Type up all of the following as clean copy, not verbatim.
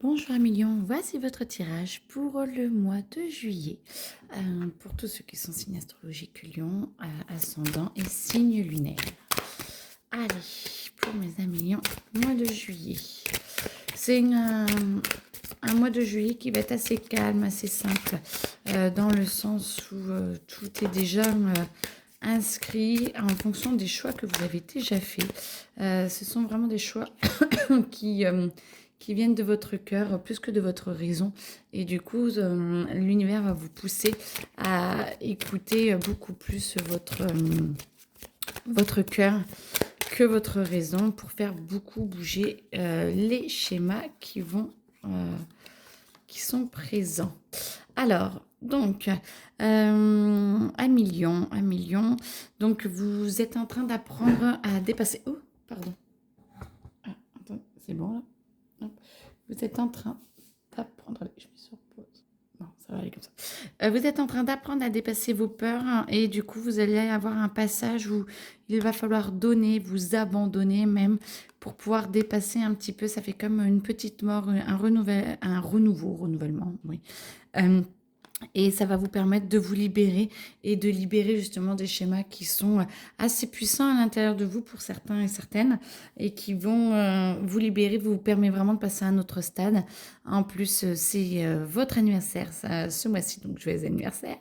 Bonjour Emilion, voici votre tirage pour le mois de juillet. Pour tous ceux qui sont signes astrologiques Lion, ascendant et signe lunaire. Allez, pour mes amis Lion, mois de juillet. C'est un mois de juillet qui va être assez calme, assez simple, dans le sens où tout est déjà inscrit en fonction des choix que vous avez déjà faits. Ce sont vraiment des choix qui, qui viennent de votre cœur plus que de votre raison. Et du coup, l'univers va vous pousser à écouter beaucoup plus votre cœur que votre raison pour faire beaucoup bouger les schémas qui sont présents. Alors, donc, un million. Donc, vous êtes en train d'apprendre à dépasser... Oh, pardon. Ah, attends, c'est bon là. Hop. Vous êtes en train d'apprendre... Allez, je mets sur pause. Non, ça va aller comme ça. Vous êtes en train d'apprendre à dépasser vos peurs et du coup, vous allez avoir un passage où il va falloir donner, vous abandonner même pour pouvoir dépasser un petit peu. Ça fait comme une petite mort, un renouvellement, oui. Et ça va vous permettre de vous libérer et de libérer justement des schémas qui sont assez puissants à l'intérieur de vous pour certains et certaines et qui vont vous libérer, vous permet vraiment de passer à un autre stade. En plus, c'est votre anniversaire ce mois-ci, donc joyeux anniversaire.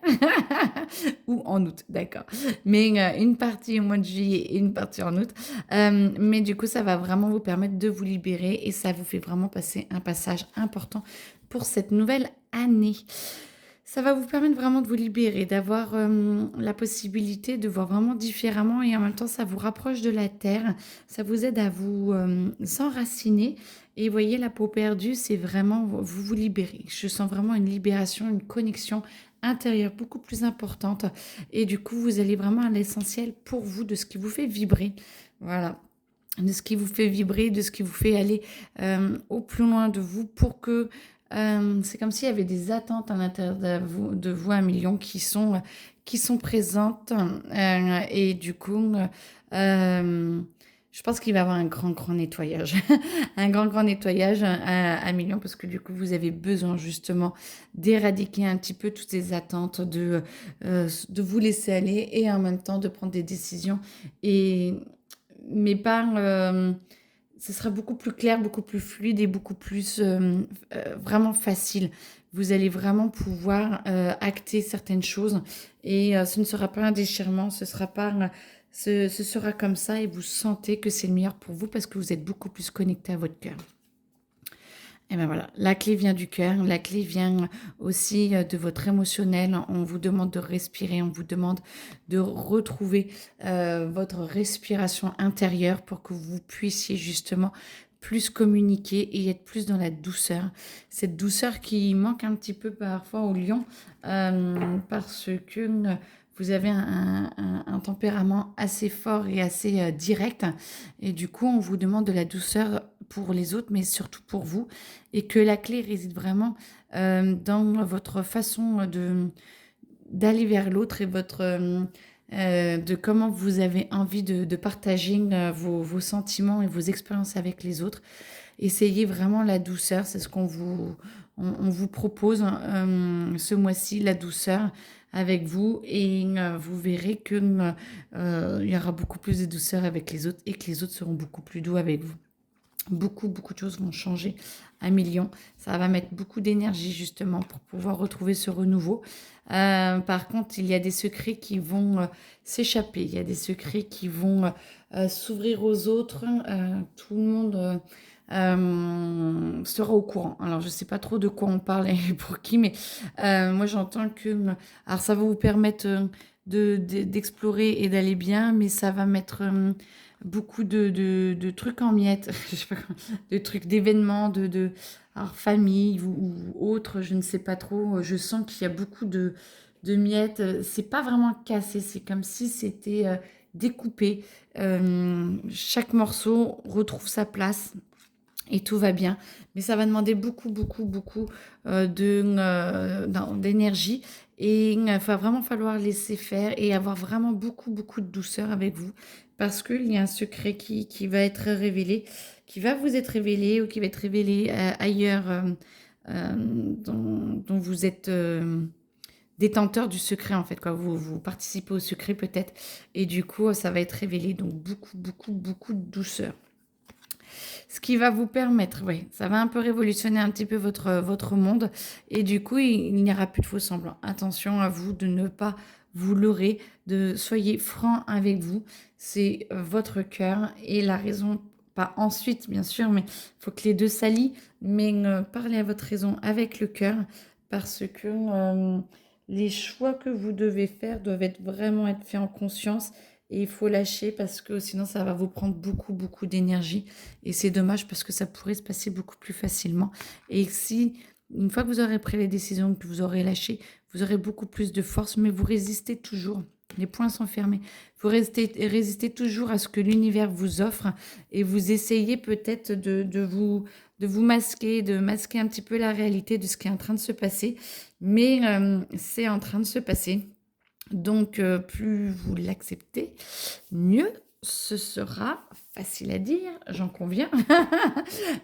Ou en août, d'accord. Mais une partie au mois de juillet et une partie en août. Mais du coup, ça va vraiment vous permettre de vous libérer et ça vous fait vraiment passer un passage important pour cette nouvelle année. Ça va vous permettre vraiment de vous libérer, d'avoir la possibilité de voir vraiment différemment et en même temps, ça vous rapproche de la terre. Ça vous aide à vous enraciner. Et vous voyez, la peau perdue, c'est vraiment vous libérer. Je sens vraiment une libération, une connexion intérieure beaucoup plus importante. Et du coup, vous allez vraiment à l'essentiel pour vous de ce qui vous fait vibrer. Voilà, de ce qui vous fait vibrer, de ce qui vous fait aller au plus loin de vous pour que c'est comme s'il y avait des attentes à l'intérieur de vous 1 million qui sont présentes et du coup je pense qu'il va y avoir un grand nettoyage un grand nettoyage à 1 million parce que du coup vous avez besoin justement d'éradiquer un petit peu toutes ces attentes de vous laisser aller et en même temps de prendre des décisions et mais pas ce sera beaucoup plus clair, beaucoup plus fluide et beaucoup plus vraiment facile. Vous allez vraiment pouvoir acter certaines choses et ce ne sera pas un déchirement, ce sera pas, ce sera comme ça et vous sentez que c'est le meilleur pour vous parce que vous êtes beaucoup plus connecté à votre cœur. Et ben voilà, la clé vient du cœur, la clé vient aussi de votre émotionnel. On vous demande de respirer, on vous demande de retrouver votre respiration intérieure pour que vous puissiez justement plus communiquer et être plus dans la douceur. Cette douceur qui manque un petit peu parfois au lion parce que vous avez un tempérament assez fort et assez direct. Et du coup, on vous demande de la douceur pour les autres, mais surtout pour vous. Et que la clé réside vraiment dans votre façon d'aller vers l'autre et de comment vous avez envie de partager vos sentiments et vos expériences avec les autres. Essayez vraiment la douceur, c'est ce on vous propose ce mois-ci, la douceur avec vous et vous verrez que il y aura beaucoup plus de douceur avec les autres et que les autres seront beaucoup plus doux avec vous. Beaucoup de choses vont changer 1 million. Ça va mettre beaucoup d'énergie justement pour pouvoir retrouver ce renouveau. Par contre, il y a des secrets qui vont s'échapper. Il y a des secrets qui vont s'ouvrir aux autres. Tout le monde sera au courant. Alors, je ne sais pas trop de quoi on parle et pour qui, mais moi, j'entends que... Alors, ça va vous permettre d'explorer et d'aller bien, mais ça va mettre beaucoup de trucs en miettes, je sais pas de trucs, d'événements, alors, famille ou autre, je ne sais pas trop. Je sens qu'il y a beaucoup de miettes. C'est pas vraiment cassé, c'est comme si c'était découpé. Chaque morceau retrouve sa place et tout va bien. Mais ça va demander beaucoup d'énergie. Et il va vraiment falloir laisser faire et avoir vraiment beaucoup de douceur avec vous. Parce qu'il y a un secret qui va être révélé, qui va vous être révélé ou qui va être révélé ailleurs, dont vous êtes détenteur du secret en fait, quoi. Vous participez au secret peut-être et du coup, ça va être révélé. Donc beaucoup, beaucoup, beaucoup de douceur. Ce qui va vous permettre, oui, ça va un peu révolutionner un petit peu votre monde et du coup, il n'y aura plus de faux semblants. Attention à vous de ne pas vous leurrer, soyez franc avec vous. C'est votre cœur et la raison, pas ensuite bien sûr, mais il faut que les deux s'allient, mais parlez à votre raison avec le cœur parce que les choix que vous devez faire doivent vraiment être faits en conscience et il faut lâcher parce que sinon ça va vous prendre beaucoup, beaucoup d'énergie. Et c'est dommage parce que ça pourrait se passer beaucoup plus facilement. Et si, une fois que vous aurez pris les décisions, que vous aurez lâché, vous aurez beaucoup plus de force, mais vous résistez toujours. Les points sont fermés. Vous résistez toujours à ce que l'univers vous offre et vous essayez peut-être de vous masquer, de masquer un petit peu la réalité de ce qui est en train de se passer. Mais c'est en train de se passer. Donc, plus vous l'acceptez, mieux ce sera. Facile à dire, j'en conviens,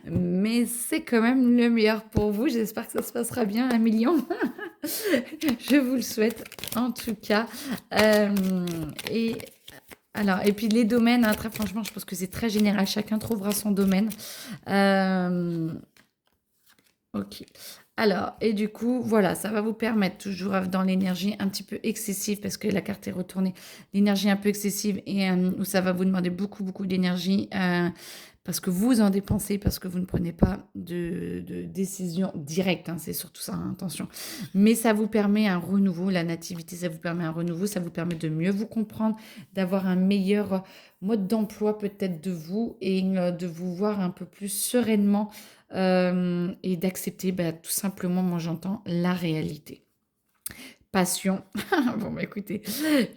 mais c'est quand même le meilleur pour vous. J'espère que ça se passera bien, 1 million. Je vous le souhaite en tout cas. Et alors, et puis les domaines, hein, très franchement, je pense que c'est très général. Chacun trouvera son domaine. Euh, Ok. Alors, et du coup, voilà, ça va vous permettre toujours dans l'énergie un petit peu excessive, parce que la carte est retournée, l'énergie un peu excessive et où ça va vous demander beaucoup, beaucoup d'énergie, parce que vous en dépensez, parce que vous ne prenez pas de décision directe, hein, c'est surtout ça, hein, attention. Mais ça vous permet un renouveau, la nativité, ça vous permet un renouveau, ça vous permet de mieux vous comprendre, d'avoir un meilleur mode d'emploi peut-être de vous et de vous voir un peu plus sereinement et d'accepter tout simplement, moi j'entends, la réalité. Passion. Bon, bah écoutez,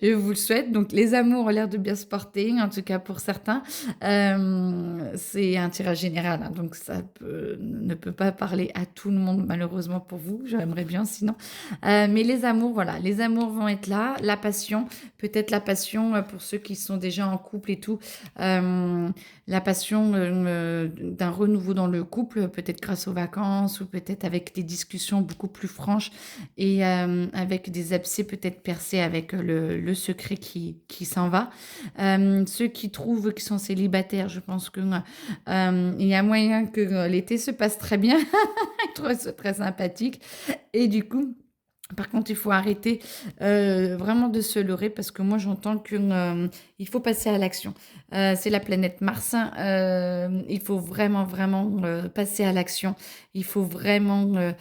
je vous le souhaite. Donc, les amours ont l'air de bien se porter, en tout cas pour certains. C'est un tirage général, hein, donc ne peut pas parler à tout le monde, malheureusement pour vous. J'aimerais bien sinon. Mais les amours, voilà, les amours vont être là. La passion, peut-être la passion pour ceux qui sont déjà en couple et tout. La passion d'un renouveau dans le couple, peut-être grâce aux vacances ou peut-être avec des discussions beaucoup plus franches et avec des abcès peut-être percés avec le secret qui s'en va. Ceux qui trouvent qu'ils sont célibataires, je pense que il y a moyen que l'été se passe très bien. Je trouve ça très sympathique. Et du coup, par contre, il faut arrêter vraiment de se leurrer parce que moi, j'entends qu'il faut passer à l'action. C'est la planète Mars, hein, il faut vraiment, vraiment passer à l'action. Il faut vraiment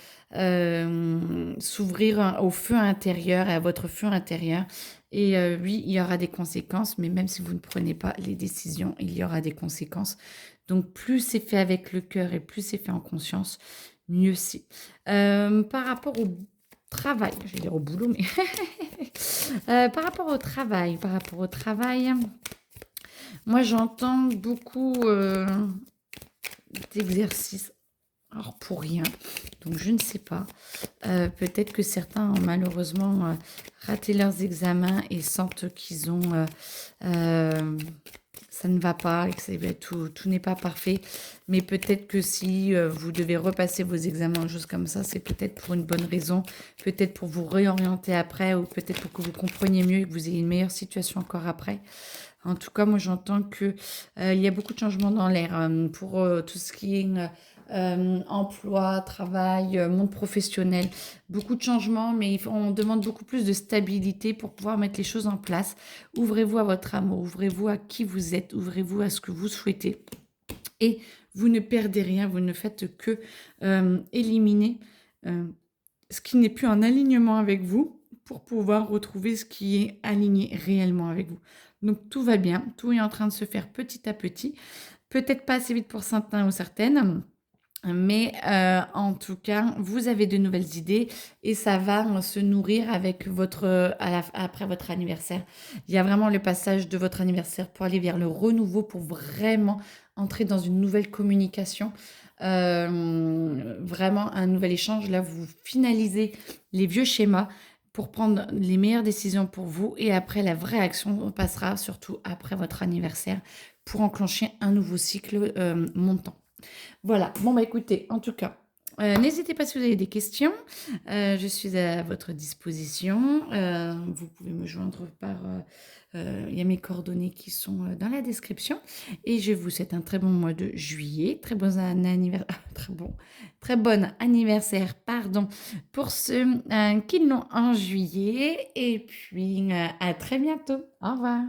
s'ouvrir au feu intérieur et à votre feu intérieur. Et oui, il y aura des conséquences, mais même si vous ne prenez pas les décisions, il y aura des conséquences. Donc, plus c'est fait avec le cœur et plus c'est fait en conscience, mieux c'est. Par rapport au travail, je vais dire au boulot, mais par rapport au travail, moi j'entends beaucoup d'exercices, alors pour rien, donc je ne sais pas. Peut-être que certains ont malheureusement raté leurs examens et sentent qu'ils ont ça ne va pas et que tout n'est pas parfait. Mais peut-être que si vous devez repasser vos examens, choses comme ça, c'est peut-être pour une bonne raison, peut-être pour vous réorienter après ou peut-être pour que vous compreniez mieux et que vous ayez une meilleure situation encore après. En tout cas, moi, j'entends que il y a beaucoup de changements dans l'air pour tout ce qui est emploi, travail, monde professionnel. Beaucoup de changements, mais on demande beaucoup plus de stabilité pour pouvoir mettre les choses en place. Ouvrez-vous à votre amour, ouvrez-vous à qui vous êtes, ouvrez-vous à ce que vous souhaitez. Et vous ne perdez rien, vous ne faites que éliminer ce qui n'est plus en alignement avec vous pour pouvoir retrouver ce qui est aligné réellement avec vous. Donc tout va bien, tout est en train de se faire petit à petit. Peut-être pas assez vite pour certains ou certaines, mais en tout cas, vous avez de nouvelles idées et ça va se nourrir avec après votre anniversaire. Il y a vraiment le passage de votre anniversaire pour aller vers le renouveau, pour vraiment entrer dans une nouvelle communication, vraiment un nouvel échange. Là, vous finalisez les vieux schémas pour prendre les meilleures décisions pour vous et après, la vraie action passera surtout après votre anniversaire pour enclencher un nouveau cycle montant. Voilà, bon bah écoutez, en tout cas, n'hésitez pas si vous avez des questions, je suis à votre disposition, vous pouvez me joindre par, il y a mes coordonnées qui sont, dans la description et je vous souhaite un très bon mois de juillet, très bon anniversaire, pardon, pour ceux, qui l'ont en juillet et puis, à très bientôt. Au revoir.